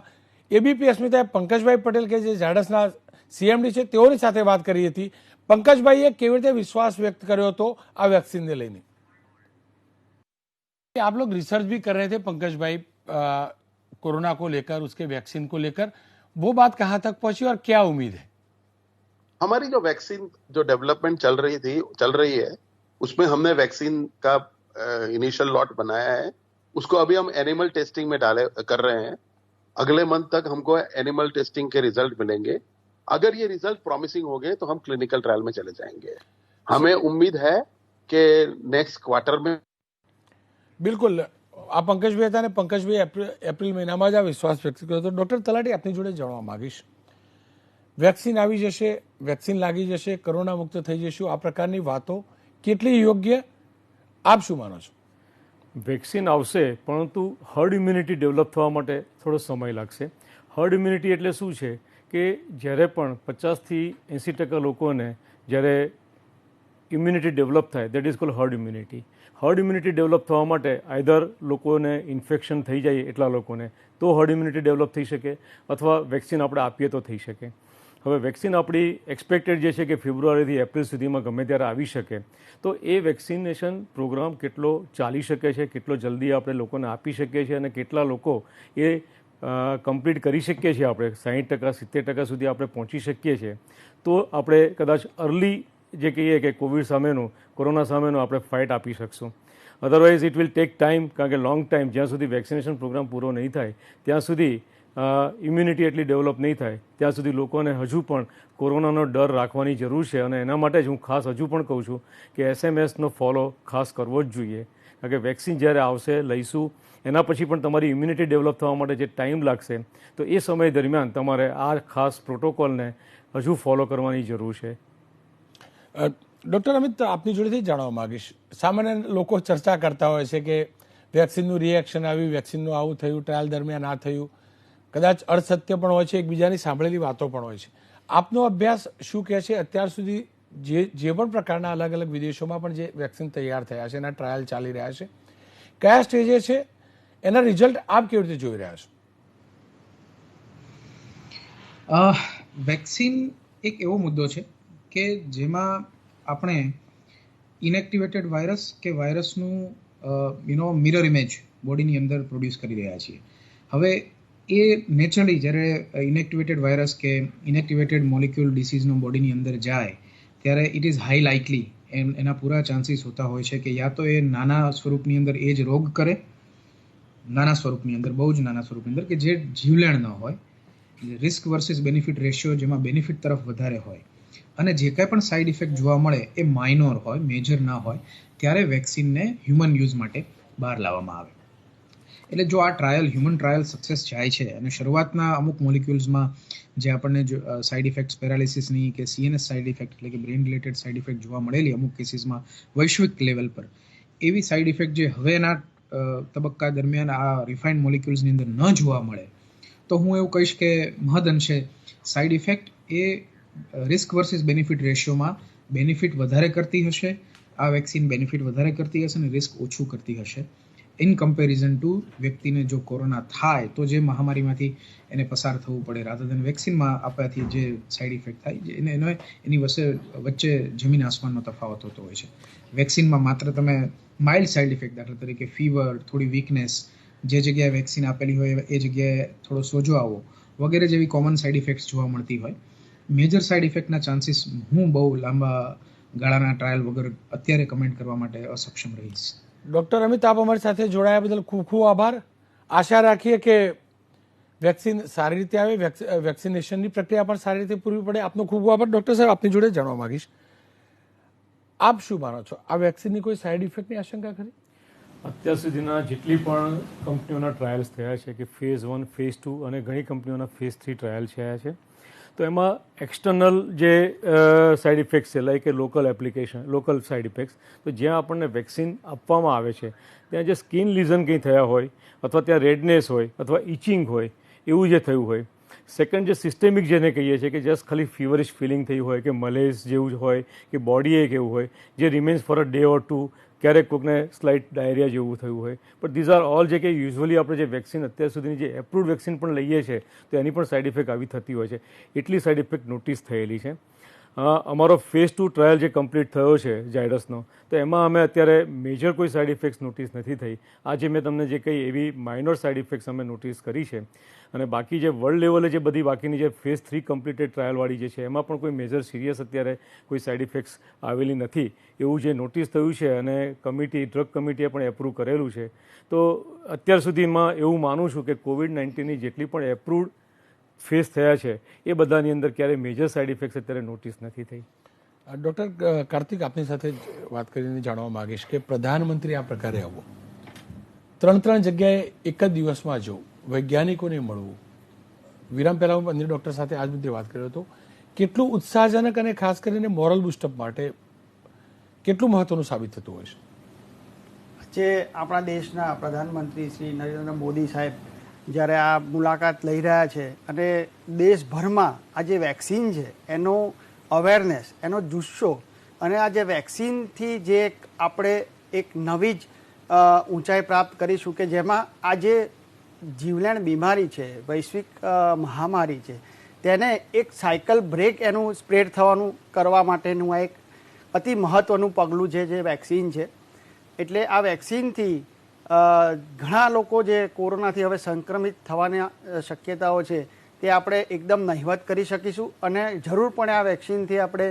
Speaker 1: એબીપી અસ્મિતાએ પંકજભાઈ પટેલ, કે જે ઝાયડસના સીએમડી છે, તેઓની સાથે વાત કરી હતી. પંકજભાઈએ કેવી રીતે વિશ્વાસ વ્યક્ત કર્યો હતો આ વેક્સિનને લઈને? आप लोग रिसर्च भी कर रहे थे पंकज भाई, कोरोना को लेकर, उसके वैक्सीन को लेकर, वो बात कहाँ तक पहुंची और क्या उम्मीद है?
Speaker 3: हमारी जो वैक्सीन जो डेवलपमेंट चल रही है, उसमें हमने वैक्सीन का इनिशियल लॉट बनाया है. उसको अभी हम एनिमल टेस्टिंग में कर रहे हैं. अगले मंथ तक हमको एनिमल टेस्टिंग के रिजल्ट मिलेंगे. अगर ये रिजल्ट प्रॉमिसिंग हो गए तो हम क्लिनिकल ट्रायल में चले जाएंगे. हमें उम्मीद है कि नेक्स्ट क्वार्टर में.
Speaker 1: બિલકુલ, આ પંકજભાઈ હતા અને પંકજભાઈ એપ્રિલ મહિનામાં જ આ વિશ્વાસ વ્યક્ત કર્યો હતો. ડૉક્ટર તલાટી, આપની જોડે જાણવા માંગીશ, વેક્સિન આવી જશે, વેક્સિન લાગી જશે, કોરોના મુક્ત થઈ જશું, આ પ્રકારની વાતો કેટલી યોગ્ય, આપ શું માનો છો?
Speaker 4: વેક્સિન આવશે, પરંતુ હર્ડ ઇમ્યુનિટી ડેવલપ થવા માટે થોડો સમય લાગશે. હર્ડ ઇમ્યુનિટી એટલે શું છે કે જ્યારે પણ 50થી 80% લોકોને જ્યારે ઇમ્યુનિટી ડેવલપ થાય, that is called herd immunity. Herd immunity develop થવા માટે આઈધર લોકોને ઇન્ફેક્શન થઈ જાય એટલા લોકોને તો હર્ડ ઇમ્યુનિટી ડેવલપ થઈ શકે, અથવા વેક્સિન આપણે આપીએ તો થઈ શકે. હવે વેક્સિન આપણી એક્સપેક્ટેડ જે છે કે ફેબ્રુઆરીથી એપ્રિલ સુધીમાં ગમે ત્યારે આવી શકે, તો એ વેક્સિનેશન પ્રોગ્રામ કેટલો ચાલી શકે છે, કેટલો જલ્દી આપણે લોકોને આપી શકીએ છીએ અને કેટલા લોકો એ કમ્પ્લીટ કરી શકીએ છીએ, આપણે 60% 70% સુધી આપણે પહોંચી શકીએ છીએ, તો આપણે કદાચ અર્લી જે કહીએ કે કોવિડ સામેનું, કોરોના સામેનું આપણે ફાઇટ આપી શકશું. Otherwise it will take time, કારણ કે લોંગ ટાઈમ, જ્યાં સુધી વેક્સિનેશન પ્રોગ્રામ પૂરો નહીં થાય ત્યાં સુધી ઇમ્યુનિટી એટલી ડેવલપ નહીં થાય ત્યાં સુધી લોકોને હજુ પણ કોરોનાનો ડર રાખવાની જરૂર છે. અને એના માટે જ હું ખાસ હજુ પણ કહું છું કે SMS ફોલો ખાસ કરવો જ જોઈએ, કારણ કે વેક્સિન જ્યારે આવશે, લઈશું, એના પછી પણ તમારી ઇમ્યુનિટી ડેવલપ થવા માટે જે ટાઈમ લાગશે, તો એ સમય દરમિયાન તમારે આ ખાસ પ્રોટોકોલને હજુ ફોલો કરવાની જરૂર છે.
Speaker 1: ડૉક્ટર અમિત, આપની જોડેથી જાણવા માંગીશ, સામાન્ય લોકો ચર્ચા કરતા હોય છે કે વેક્સિનનું રિએક્શન આવ્યું, વેક્સિનનું આવું થયું, ટ્રાયલ દરમિયાન આ થયું, કદાચ અર્થસત્ય પણ હોય છે, એકબીજાની સાંભળેલી વાતો પણ હોય છે. આપનો અભ્યાસ શું કહે છે? અત્યાર સુધી જે પણ પ્રકારના અલગ અલગ વિદેશોમાં પણ જે વેક્સિન તૈયાર થયા છે, એના ટ્રાયલ ચાલી રહ્યા છે, કયા સ્ટેજે છે, એના રિઝલ્ટ આપ કેવી રીતે જોઈ રહ્યા છો?
Speaker 2: વેક્સિન એક એવો મુદ્દો છે કે જેમાં આપણે ઇનેક્ટિવેટેડ વાયરસ કે વાયરસનું મિરર ઇમેજ બોડીની અંદર પ્રોડ્યુસ કરી રહ્યા છીએ. હવે એ નેચરલી જ્યારે ઇનેક્ટિવેટેડ વાયરસ કે ઇનેક્ટિવેટેડ મોલિક્યુલ ડિસીઝનો બોડીની અંદર જાય ત્યારે ઇટ ઇઝ હાઈ લાઇકલી, એના પૂરા ચાન્સીસ હોતા હોય છે કે યા તો એ નાના સ્વરૂપની અંદર એ જ રોગ કરે, નાના સ્વરૂપની અંદર, બહુ જ નાના સ્વરૂપની અંદર, કે જે જીવલેણ ન હોય, રિસ્ક વર્સિસ બેનિફિટ રેશિયો જેમાં બેનિફિટ તરફ વધારે હોય, અને જે કંઈ પણ સાઇડ ઇફેક્ટ જોવા મળે એ માઇનોર હોય, મેજર ના હોય, ત્યારે વેક્સિનને હ્યુમન યુઝ માટે બહાર લાવવામાં આવે. એટલે જો આ ટ્રાયલ, હ્યુમન ટ્રાયલ સક્સેસ જાય છે અને શરૂઆતના અમુક મોલિક્યુલ્સમાં જે આપણને સાઇડ ઇફેક્ટ્સ, પેરાલિસિસની કે CNS સાઇડ ઇફેક્ટ એટલે કે બ્રેઇન રિલેટેડ સાઇડ ઇફેક્ટ જોવા મળેલી અમુક કેસીસમાં વૈશ્વિક લેવલ પર, એવી સાઇડ ઇફેક્ટ જે હવેના તબક્કા દરમિયાન આ રિફાઇન્ડ મોલિક્યુલ્સની અંદર ન જોવા મળે, તો હું એવું કહીશ કે મહદઅંશે સાઇડ ઇફેક્ટ એ રિસ્ક વર્સિસ બેનિફિટ રેશિયોમાં બેનિફિટ વધારે કરતી હશે આ વેક્સિન બેનિફિટ વધારે કરતી હશે અને રિસ્ક ઓછું કરતી હશે ઇન કમ્પેરિઝન ટુ વ્યક્તિને જો કોરોના થાય તો જે મહામારીમાંથી એને પસાર થવું પડે રાધર દેન વેક્સિનમાં આપવાથી જે સાઈડ ઇફેક્ટ થાય એની વચ્ચે જમીન આસમાનનો તફાવત હોતો હોય છે. વેક્સિનમાં માત્ર તમે માઇલ્ડ સાઈડ ઇફેક્ટ દાખલા તરીકે ફીવર, થોડી વીકનેસ, જે જગ્યાએ વેક્સિન આપેલી હોય એ જગ્યાએ થોડો સોજો આવવો વગેરે જેવી કોમન સાઈડ ઇફેક્ટ્સ જોવા મળતી હોય. મેજર સાઈડ ઇફેક્ટના ચાન્સીસ હું બહુ લાંબા ગાળાના ટ્રાયલ વગર અત્યારે કમેન્ટ કરવા માટે અસક્ષમ રહીશ.
Speaker 1: ડૉક્ટર અમિત, આપ અમારી સાથે જોડાયા બદલ ખૂબ ખૂબ આભાર. આશા રાખીએ કે વેક્સિન સારી રીતે આવે, વેક્સિનેશનની પ્રક્રિયા પણ સારી રીતે પૂરવી પડે. આપનો ખૂબ ખૂબ આભાર. ડૉક્ટર સાહેબ, આપની જોડે જાણવા માંગીશ, આપ શું માનો છો, આ વેક્સિનની કોઈ સાઈડ ઇફેક્ટની આશંકા ખરી?
Speaker 4: અત્યાર સુધીના જેટલી પણ કંપનીઓના ટ્રાયલ્સ થયા છે કે ફેઝ 1, ફેઝ 2 અને ઘણી કંપનીઓના ફેઝ 3 ટ્રાયલ થયા છે, તો એમાં એક્સટર્નલ જે સાઈડ ઇફેક્ટ્સ છે લાઈક કે લોકલ સાઈડ ઇફેક્ટ્સ, તો જ્યાં આપણને વેક્સિન આપવામાં આવે છે ત્યાં જે સ્કિન લીઝન કંઈ થયા હોય અથવા ત્યાં રેડનેસ હોય અથવા ઇચિંગ હોય એવું જે થયું હોય. સેકન્ડ, જે સિસ્ટેમિક જેને કહીએ છીએ કે જસ્ટ ખાલી ફીવરિશ ફિલિંગ થઈ હોય કે મલેઝ જેવું હોય કે બોડી એક એવું હોય જે remains for a day or two, ક્યારેક કોઈકને સ્લાઇટ ડાયરિયા જેવું થયું હોય, બટ ધીઝ આર ઓલ જે કે યુઝ્યુઅલી આપણે જે વેક્સિન અત્યાર સુધીની જે એપ્રુવડ વેક્સિન પણ લઈએ છીએ તો એની પણ સાઈડ ઇફેક્ટ આવી થતી હોય છે. એટલી સાઈડ ઇફેક્ટ નોટિસ થયેલી છે. અમારો ફેઝ 2 ટ્રાયલ જે કમ્પ્લીટ થયો છે ઝાયડસનો, તો એમાં અમે અત્યારે મેજર કોઈ સાઈડ ઇફેક્ટ્સ નોટિસ નથી થઈ. આજે મેં તમને જે કહી એવી માઇનોર સાઈડ ઇફેક્ટ્સ અમે નોટિસ કરી છે. અને બાકી જે વર્લ્ડ લેવલે જે બધી બાકીની જે ફેઝ 3 કમ્પ્લીટેડ ટ્રાયલવાળી જે છે એમાં પણ કોઈ મેજર સિરિયસ અત્યારે કોઈ સાઈડ ઇફેક્ટ્સ આવેલી નથી એવું જે નોટિસ થયું છે અને ડ્રગ કમિટીએ પણ એપ્રૂવ કરેલું છે. તો અત્યાર સુધીમાં એવું માનું છું કે COVID-19ની જેટલી પણ એપ્રુવડ ફેસ થયા છે એ બધાની અંદર ક્યારેય મેજર સાઈડ ઇફેક્ટ્સ અત્યારે નોટિસ નથી થઈ.
Speaker 1: ડૉક્ટર કાર્તિક, આપની સાથે વાત કરીને જાણવા માંગીશ કે પ્રધાનમંત્રી આ પ્રકારે આવો 3 જગ્યાએ એક જ દિવસમાં જવું, વૈજ્ઞાનિકોને મળવું, વિરામ પહેલા હું અન્ય ડૉક્ટર સાથે આજ મુદ્દે વાત કર્યો હતો, કેટલું ઉત્સાહજનક અને ખાસ કરીને મોરલ બુસ્ટઅપ માટે કેટલું મહત્વનું સાબિત થતું હોય છે?
Speaker 5: જે આપણા દેશના પ્રધાનમંત્રી શ્રી નરેન્દ્ર મોદી સાહેબ જ્યારે આ મુલાકાત લઈ રહ્યા છે અને દેશભરમાં આ જે વેક્સિન છે એનો અવેરનેસ, એનો જુસ્સો અને આ જે વેક્સિનથી જે આપણે એક નવી જ ઊંચાઈ પ્રાપ્ત કરીશું કે જેમાં આ જે જીવલેણ બીમારી છે, વૈશ્વિક મહામારી છે, તેને એક સાયકલ બ્રેક એનું સ્પ્રેડ થવાનું કરવા માટેનું આ એક અતિ મહત્ત્વનું પગલું છે જે વેક્સિન છે. એટલે આ વેક્સિનથી ઘણા લોકો જે કોરોનાથી હવે સંક્રમિત થવાની શક્યતાઓ છે તે આપણે એકદમ નહિવત કરી શકીશું અને જરૂર પડે આ વેક્સિનથી આપણે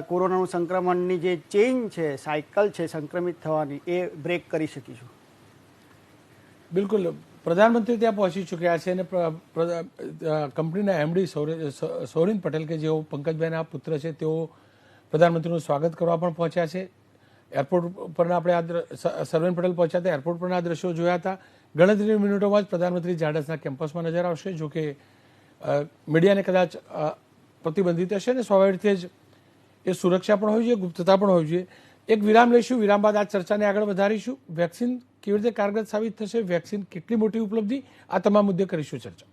Speaker 5: કોરોનાનું સંક્રમણની જે ચેઇન છે, સાયકલ છે સંક્રમિત થવાની, એ બ્રેક કરી શકીશું.
Speaker 1: બિલકુલ. પ્રધાનમંત્રી ત્યાં પહોંચી ચૂક્યા છે અને કંપનીના એમડી સૌરીન પટેલ કે જેઓ પંકજભાઈના પુત્ર છે તેઓ પ્રધાનમંત્રીનું સ્વાગત કરવા પણ પહોંચ્યા છે. એરપોર્ટ પરના આપણે સર્વેન પટેલ પહોંચ્યા હતા, એરપોર્ટ પરના દ્રશ્યો જોયા હતા. ગણતરીની મિનિટોમાં જ પ્રધાનમંત્રી ઝાયડસના કેમ્પસમાં નજર આવશે. જો કે મીડિયાને કદાચ પ્રતિબંધિત હશે અને સ્વાભાવિક રીતે જ એ સુરક્ષા પણ હોવી જોઈએ, ગુપ્તતા પણ હોવી જોઈએ. એક વિરામ લઈશું, વિરામ બાદ આ ચર્ચાને આગળ વધારીશું. વેક્સિન કેવી રીતે કારગર સાબિત થશે, વેક્સિન કેટલી મોટી ઉપલબ્ધિ, આ તમામ મુદ્દે કરીશું ચર્ચા.